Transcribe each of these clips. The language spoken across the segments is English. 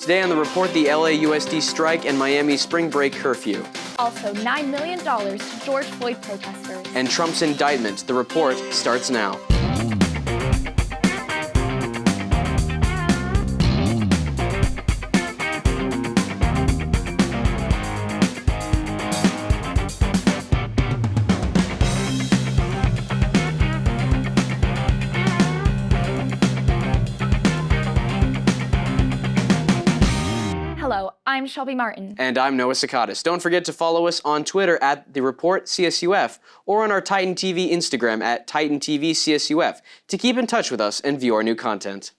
Today on the report, the LAUSD strike and Miami's spring break curfew. Also, $9 million to George Floyd protesters. And Trump's indictment. The report starts now. Hello, I'm Shelby Martin. And I'm Noah Sakatis. Don't forget to follow us on Twitter at The Report CSUF or on our Titan TV Instagram at Titan TV CSUF to keep in touch with us and view our new content.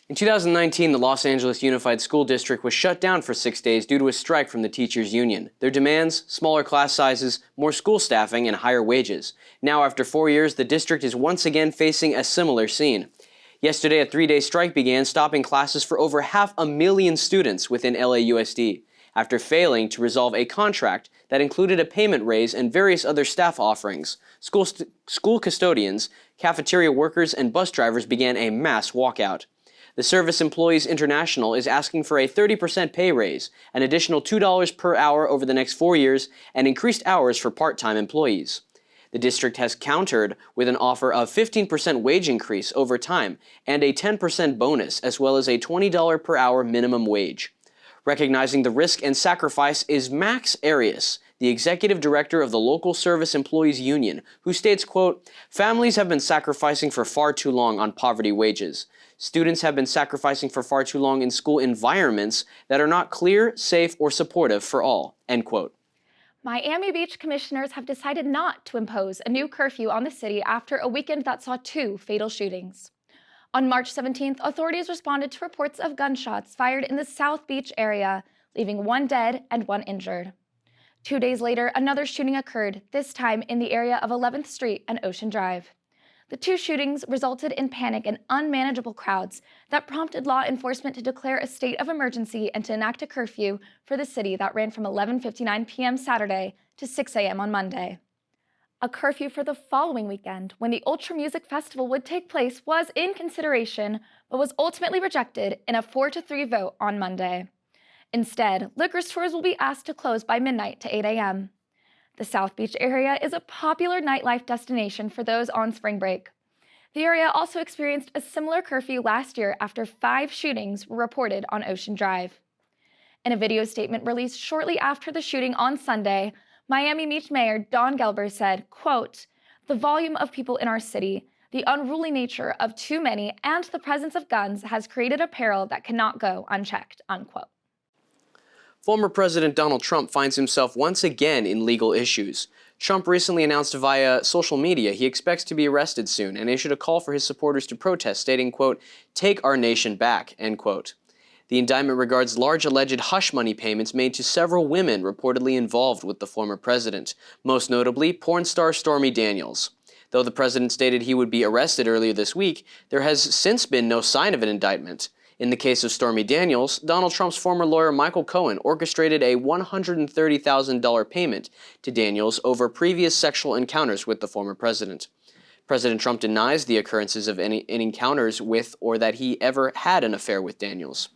In 2019, the Los Angeles Unified School District was shut down for 6 days due to a strike from the teachers' union. Their demands: smaller class sizes, more school staffing, and higher wages. Now, after 4 years, the district is once again facing a similar scene. Yesterday, a 3-day strike began, stopping classes for over 500,000 students within LAUSD, after failing to resolve a contract that included a payment raise and various other staff offerings. School custodians, cafeteria workers, and bus drivers began a mass walkout. The Service Employees International is asking for a 30% pay raise, an additional $2 per hour over the next 4 years, and increased hours for part-time employees. The district has countered with an offer of 15% wage increase over time and a 10% bonus, as well as a $20 per hour minimum wage. Recognizing the risk and sacrifice is Max Arias, the executive director of the local Service Employees Union, who states, quote, "Families have been sacrificing for far too long on poverty wages. Students have been sacrificing for far too long in school environments that are not clear, safe, or supportive for all," end quote. Miami Beach commissioners have decided not to impose a new curfew on the city after a weekend that saw 2 fatal shootings. On March 17th, authorities responded to reports of gunshots fired in the South Beach area, leaving 1 dead and 1 injured. 2 days later, another shooting occurred, this time in the area of 11th Street and Ocean Drive. The 2 shootings resulted in panic and unmanageable crowds that prompted law enforcement to declare a state of emergency and to enact a curfew for the city that ran from 11:59 p.m. Saturday to 6 a.m. on Monday. A curfew for the following weekend, when the Ultra Music Festival would take place, was in consideration, but was ultimately rejected in a 4-3 vote on Monday. Instead, liquor stores will be asked to close by midnight to 8 a.m. The South Beach area is a popular nightlife destination for those on spring break. The area also experienced a similar curfew last year after 5 shootings were reported on Ocean Drive. In a video statement released shortly after the shooting on Sunday, Miami Beach Mayor Don Gelber said, quote, "The volume of people in our city, the unruly nature of too many, and the presence of guns has created a peril that cannot go unchecked," unquote. Former President Donald Trump finds himself once again in legal issues. Trump recently announced via social media he expects to be arrested soon and issued a call for his supporters to protest, stating, quote, "Take our nation back," end quote. The indictment regards large alleged hush money payments made to several women reportedly involved with the former president, most notably porn star Stormy Daniels. Though the president stated he would be arrested earlier this week, there has since been no sign of an indictment. In the case of Stormy Daniels, Donald Trump's former lawyer Michael Cohen orchestrated a $130,000 payment to Daniels over previous sexual encounters with the former president. President Trump denies the occurrences of any encounters with or that he ever had an affair with Daniels.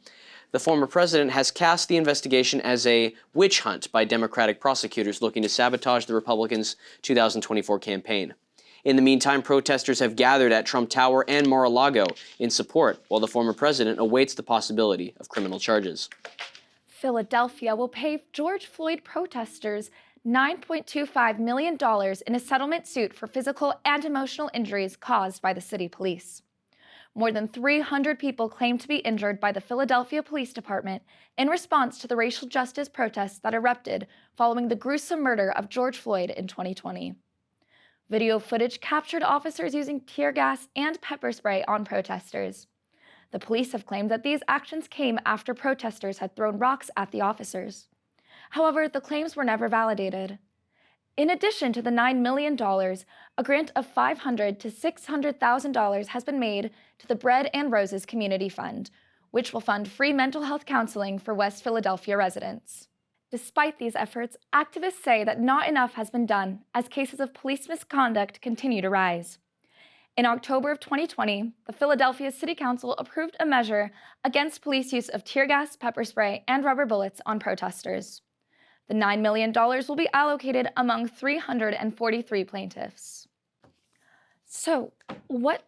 The former president has cast the investigation as a witch hunt by Democratic prosecutors looking to sabotage the Republicans' 2024 campaign. In the meantime, protesters have gathered at Trump Tower and Mar-a-Lago in support, while the former president awaits the possibility of criminal charges. Philadelphia will pay George Floyd protesters $9.25 million in a settlement suit for physical and emotional injuries caused by the city police. More than 300 people claim to be injured by the Philadelphia Police Department in response to the racial justice protests that erupted following the gruesome murder of George Floyd in 2020. Video footage captured officers using tear gas and pepper spray on protesters. The police have claimed that these actions came after protesters had thrown rocks at the officers. However, the claims were never validated. In addition to the $9 million, a grant of $500,000 to $600,000 has been made to the Bread and Roses Community Fund, which will fund free mental health counseling for West Philadelphia residents. Despite these efforts, activists say that not enough has been done as cases of police misconduct continue to rise. In October of 2020, the Philadelphia City Council approved a measure against police use of tear gas, pepper spray, and rubber bullets on protesters. The $9 million will be allocated among 343 plaintiffs. So, what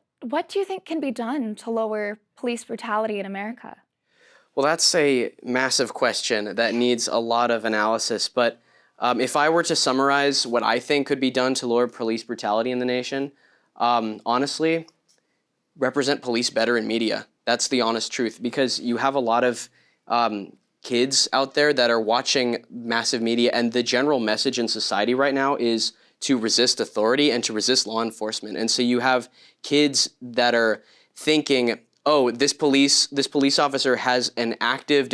do you think can be done to lower police brutality in America? Well, that's a massive question that needs a lot of analysis, but if I were to summarize what I think could be done to lower police brutality in the nation, honestly, represent police better in media. That's the honest truth, because you have a lot of kids out there that are watching massive media, and the general message in society right now is to resist authority and to resist law enforcement. And so you have kids that are thinking, oh, this police officer has an active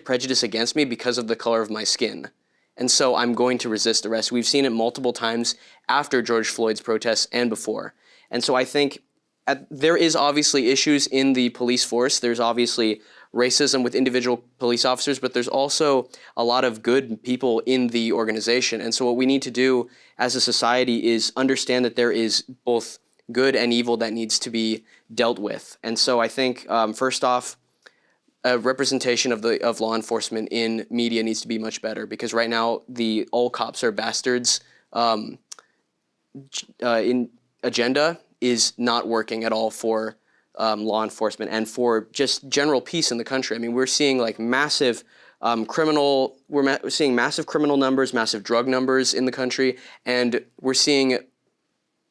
prejudice against me because of the color of my skin. And so I'm going to resist arrest. We've seen it multiple times after George Floyd's protests and before. And so I think there is obviously issues in the police force. There's obviously racism with individual police officers, but there's also a lot of good people in the organization. And so what we need to do as a society is understand that there is both good and evil that needs to be dealt with. And so I think, first off, a representation of law enforcement in media needs to be much better, because right now all cops are bastards in agenda is not working at all for law enforcement and for just general peace in the country. I mean, we're seeing like massive we're seeing massive criminal numbers, massive drug numbers in the country, and we're seeing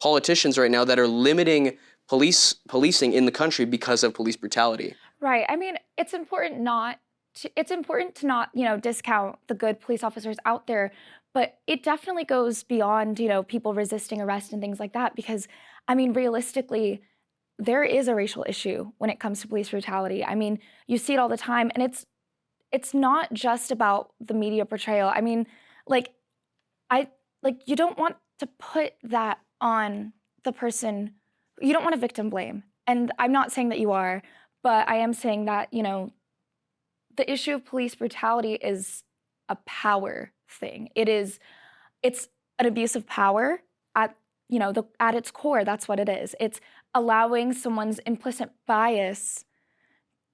politicians right now that are limiting policing in the country because of police brutality. Right. I mean, it's important to not, discount the good police officers out there, but it definitely goes beyond, people resisting arrest and things like that, because I mean, realistically, there is a racial issue when it comes to police brutality. I mean, you see it all the time, and it's not just about the media portrayal. I mean, you don't want to put that on the person. You don't want to victim blame. And I'm not saying that you are, but I am saying that, the issue of police brutality is a power thing. It's an abuse of power at its core. That's what it is. It's allowing someone's implicit bias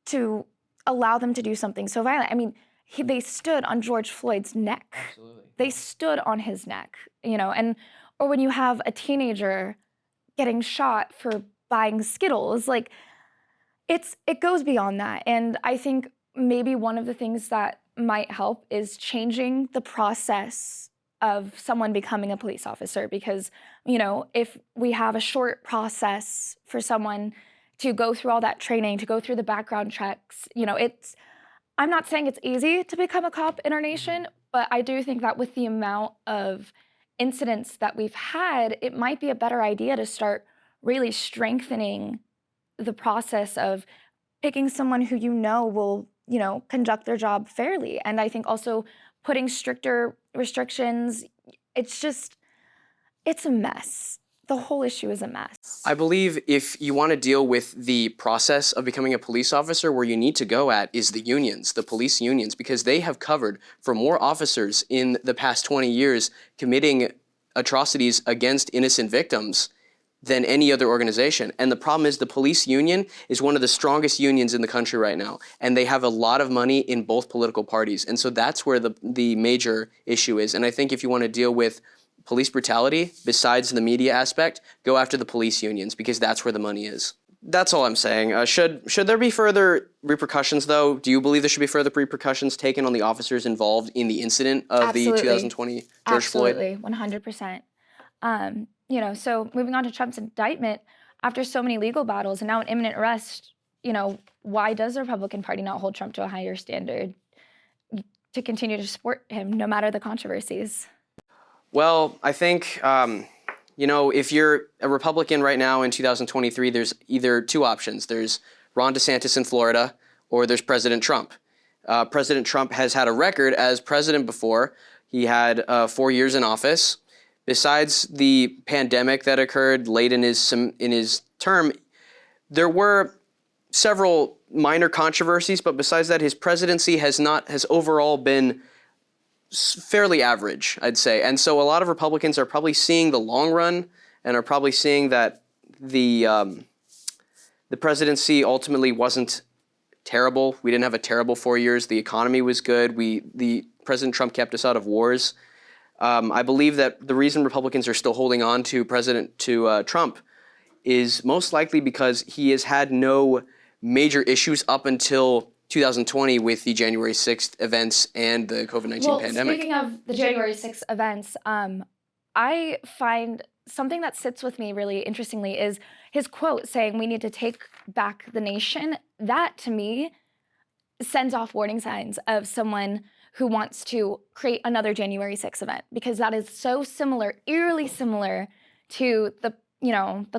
to allow them to do something so violent. I mean, they stood on George Floyd's neck. Absolutely. They stood on his neck, or when you have a teenager getting shot for buying Skittles, it goes beyond that. And I think maybe one of the things that might help is changing the process of someone becoming a police officer, because, if we have a short process for someone to go through all that training, to go through the background checks, I'm not saying it's easy to become a cop in our nation, but I do think that with the amount of incidents that we've had, it might be a better idea to start really strengthening the process of picking someone who will, conduct their job fairly. And I think also putting stricter restrictions, it's a mess. The whole issue is a mess. I believe if you want to deal with the process of becoming a police officer, where you need to go at is the unions, the police unions, because they have covered for more officers in the past 20 years committing atrocities against innocent victims than any other organization. And the problem is the police union is one of the strongest unions in the country right now, and they have a lot of money in both political parties. And so that's where the major issue is. And I think if you want to deal with police brutality, besides the media aspect, go after the police unions, because that's where the money is. That's all I'm saying. Should there be further repercussions, though? Do you believe there should be further repercussions taken on the officers involved in the incident of Absolutely. the 2020 George Floyd? Absolutely, 100%. So moving on to Trump's indictment, after so many legal battles and now an imminent arrest, why does the Republican Party not hold Trump to a higher standard to continue to support him no matter the controversies? Well, I think, if you're a Republican right now in 2023, there's either two options. There's Ron DeSantis in Florida, or there's President Trump. President Trump has had a record as president before. He had 4 years in office. Besides the pandemic that occurred late in his term, there were several minor controversies, but besides that, his presidency has overall been fairly average, I'd say. And so a lot of Republicans are probably seeing the long run and are probably seeing that the presidency ultimately wasn't terrible. We didn't have a terrible 4 years. The economy was good. The President Trump kept us out of wars. I believe that the reason Republicans are still holding on to Trump is most likely because he has had no major issues up until 2020 with the January 6th events and the COVID-19 pandemic. Speaking of the January 6th events, I find something that sits with me really interestingly is his quote saying we need to take back the nation. That, to me, sends off warning signs of someone who wants to create another January 6th event, because that is so similar, eerily similar to the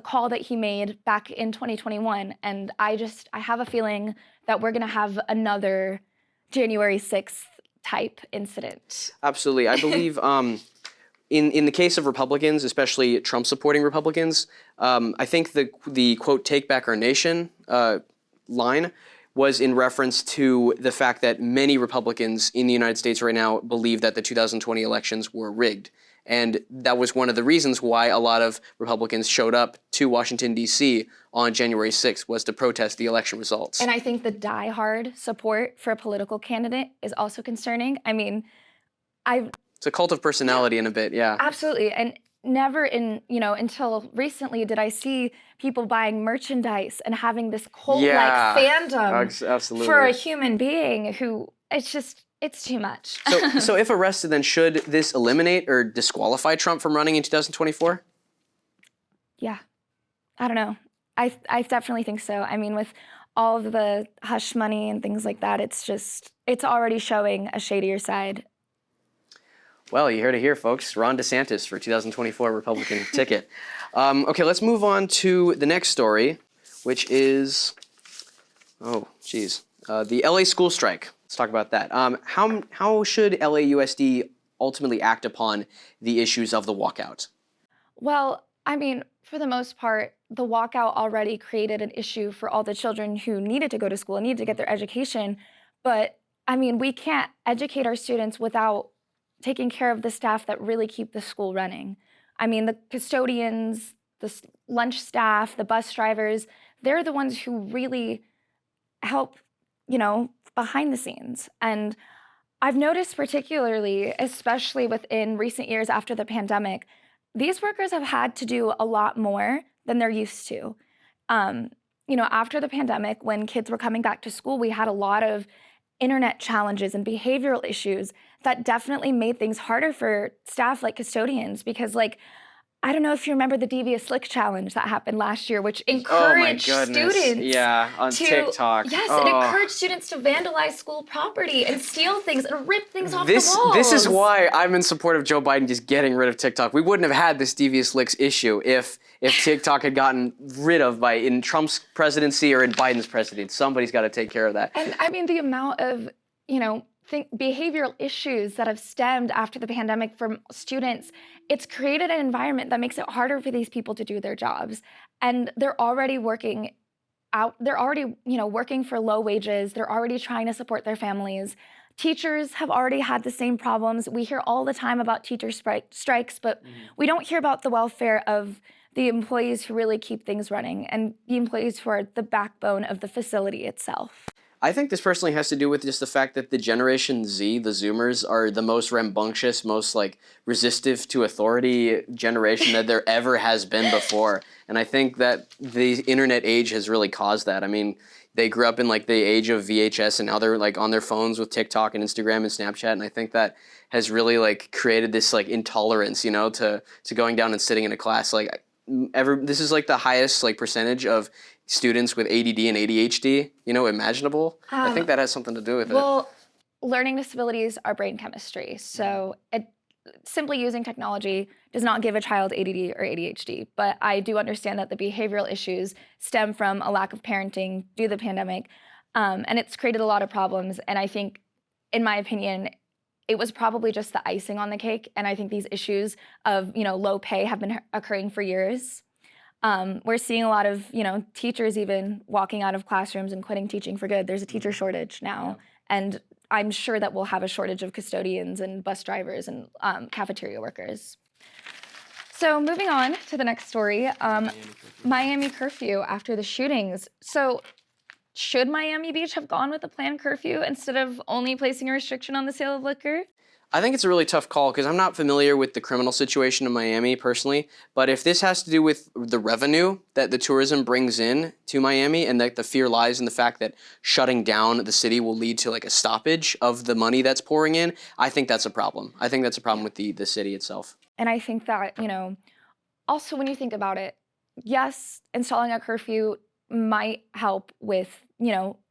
call that he made back in 2021. And I have a feeling that we're gonna have another January 6th type incident. Absolutely. I believe in the case of Republicans, especially Trump-supporting Republicans, I think the quote, take back our nation line was in reference to the fact that many Republicans in the United States right now believe that the 2020 elections were rigged. And that was one of the reasons why a lot of Republicans showed up to Washington, D.C. on January 6th, was to protest the election results. And I think the diehard support for a political candidate is also concerning. I mean, it's a cult of personality in a bit, yeah. Absolutely. And never until recently did I see people buying merchandise and having this cult-like fandom absolutely. for a human being who, it's too much. So if arrested, then should this eliminate or disqualify Trump from running in 2024? Yeah. I don't know. I definitely think so. I mean, with all of the hush money and things like that, it's already showing a shadier side. Well, you heard it here, folks. Ron DeSantis for 2024 Republican ticket. Okay, let's move on to the next story, which is, the LA school strike. Let's talk about that. How should LAUSD ultimately act upon the issues of the walkout? Well, I mean, for the most part, the walkout already created an issue for all the children who needed to go to school and needed to get their education. But, I mean, we can't educate our students without taking care of the staff that really keep the school running. I mean, the custodians, the lunch staff, the bus drivers, they're the ones who really help, behind the scenes. And I've noticed particularly, especially within recent years after the pandemic, these workers have had to do a lot more than they're used to. After the pandemic, when kids were coming back to school, we had a lot of internet challenges and behavioral issues that definitely made things harder for staff like custodians, because I don't know if you remember the Devious Lick challenge that happened last year, which encouraged students on TikTok. Yes, it encouraged students to vandalize school property and steal things and rip things off the walls. This is why I'm in support of Joe Biden just getting rid of TikTok. We wouldn't have had this Devious Licks issue if TikTok had gotten rid of in Trump's presidency or in Biden's presidency. Somebody's got to take care of that. And I mean, the amount of, behavioral issues that have stemmed after the pandemic from students, it's created an environment that makes it harder for these people to do their jobs. And they're already working working for low wages. They're already trying to support their families. Teachers have already had the same problems. We hear all the time about teacher strikes, but we don't hear about the welfare of the employees who really keep things running and the employees who are the backbone of the facility itself. I think this personally has to do with just the fact that the Generation Z, the Zoomers, are the most rambunctious, most resistive to authority generation that there ever has been before. And I think that the internet age has really caused that. I mean, they grew up in the age of VHS, and now they're on their phones with TikTok and Instagram and Snapchat. And I think that has really created this intolerance, to going down and sitting in a class. This is the highest percentage of students with ADD and ADHD, imaginable. I think that has something to do with it. Well, learning disabilities are brain chemistry. So simply using technology does not give a child ADD or ADHD. But I do understand that the behavioral issues stem from a lack of parenting due to the pandemic. And it's created a lot of problems. And I think, in my opinion, it was probably just the icing on the cake. And I think these issues of, low pay have been occurring for years. We're seeing a lot of, teachers even walking out of classrooms and quitting teaching for good. There's a teacher shortage now. And I'm sure that we'll have a shortage of custodians and bus drivers and cafeteria workers. So moving on to the next story, Miami curfew after the shootings. So should Miami Beach have gone with a planned curfew instead of only placing a restriction on the sale of liquor? I think it's a really tough call because I'm not familiar with the criminal situation in Miami personally, but if this has to do with the revenue that the tourism brings in to Miami and that the fear lies in the fact that shutting down the city will lead to like a stoppage of the money that's pouring in, I think that's a problem. I think that's a problem with the city itself. And I think that, also when you think about it, yes, installing a curfew might help with,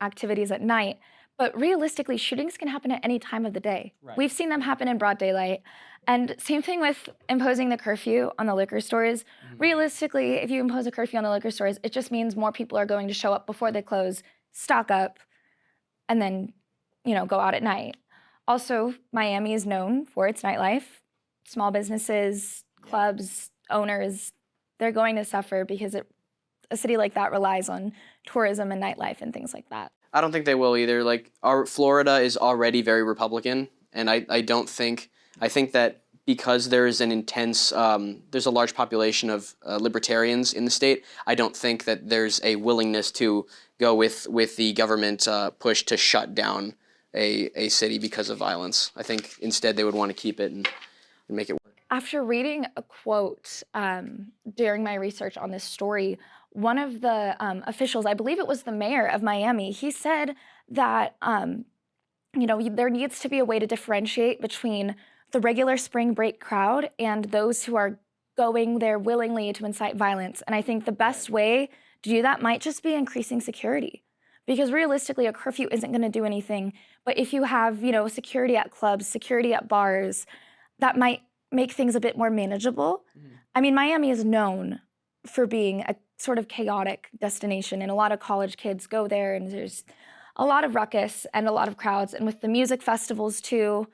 activities at night, but realistically, shootings can happen at any time of the day. Right. We've seen them happen in broad daylight. And same thing with imposing the curfew on the liquor stores. Realistically, if you impose a curfew on the liquor stores, it just means more people are going to show up before they close, stock up, and then, go out at night. Also, Miami is known for its nightlife. Small businesses, clubs, owners, they're going to suffer because a city like that relies on tourism and nightlife and things like that. I don't think they will either. Like, our Florida is already very Republican, and I think that because there's an intense, there's a large population of libertarians in the state, I don't think that there's a willingness to go with the government push to shut down a city because of violence. I think instead they would want to keep it and make it work. After reading a quote during my research on this story, one of the officials, I believe it was the mayor of Miami, he said that there needs to be a way to differentiate between the regular spring break crowd and those who are going there willingly to incite violence. And I think the best way to do that might just be increasing security. Because realistically, a curfew isn't going to do anything. But if you have, security at clubs, security at bars, that might make things a bit more manageable. I mean, Miami is known for being a sort of chaotic destination, and a lot of college kids go there, and there's a lot of ruckus and a lot of crowds. And with the music festivals too,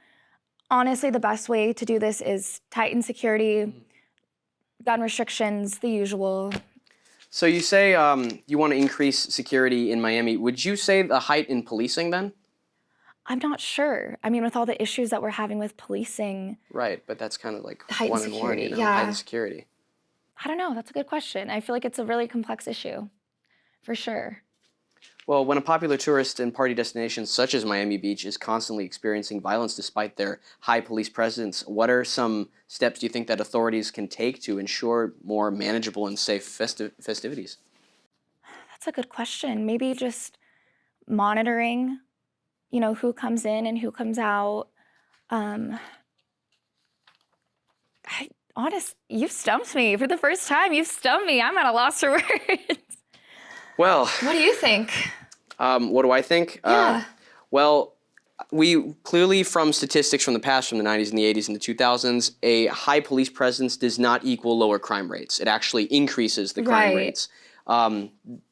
honestly, the best way to do this is tighten security, gun restrictions, the usual. So you say you want to increase security in Miami. Would you say the height in policing then? I'm not sure. I mean, with all the issues that we're having with policing. Right, but that's kind of like heightened one and one, security, yeah. Heightened security. I don't know. That's a good question. I feel like it's a really complex issue, for sure. Well, when a popular tourist and party destination such as Miami Beach is constantly experiencing violence despite their high police presence, what are some steps do you think that authorities can take to ensure more manageable and safe festivities? That's a good question. Maybe just monitoring, who comes in and who comes out. You've stumped me. For the first time, you've stumped me. I'm at a loss for words. Well, what do you think? What do I think? Yeah. Well, we clearly, from statistics from the past, from the 90s and the 80s and the 2000s, a high police presence does not equal lower crime rates. It actually increases the crime rates.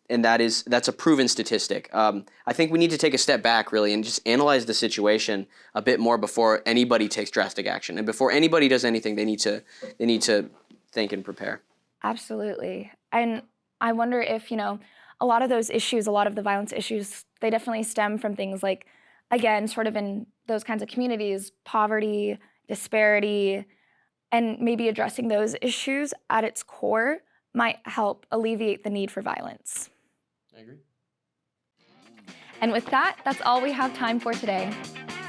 And that's a proven statistic. I think we need to take a step back, really, and just analyze the situation a bit more before anybody takes drastic action. And before anybody does anything, they need to think and prepare. Absolutely. And I wonder if, a lot of those issues, a lot of the violence issues, they definitely stem from things like, again, sort of in those kinds of communities, poverty, disparity, and maybe addressing those issues at its core might help alleviate the need for violence. I agree. And with that, that's all we have time for today.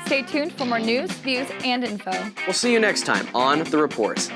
Stay tuned for more news, views, and info. We'll see you next time on The Report.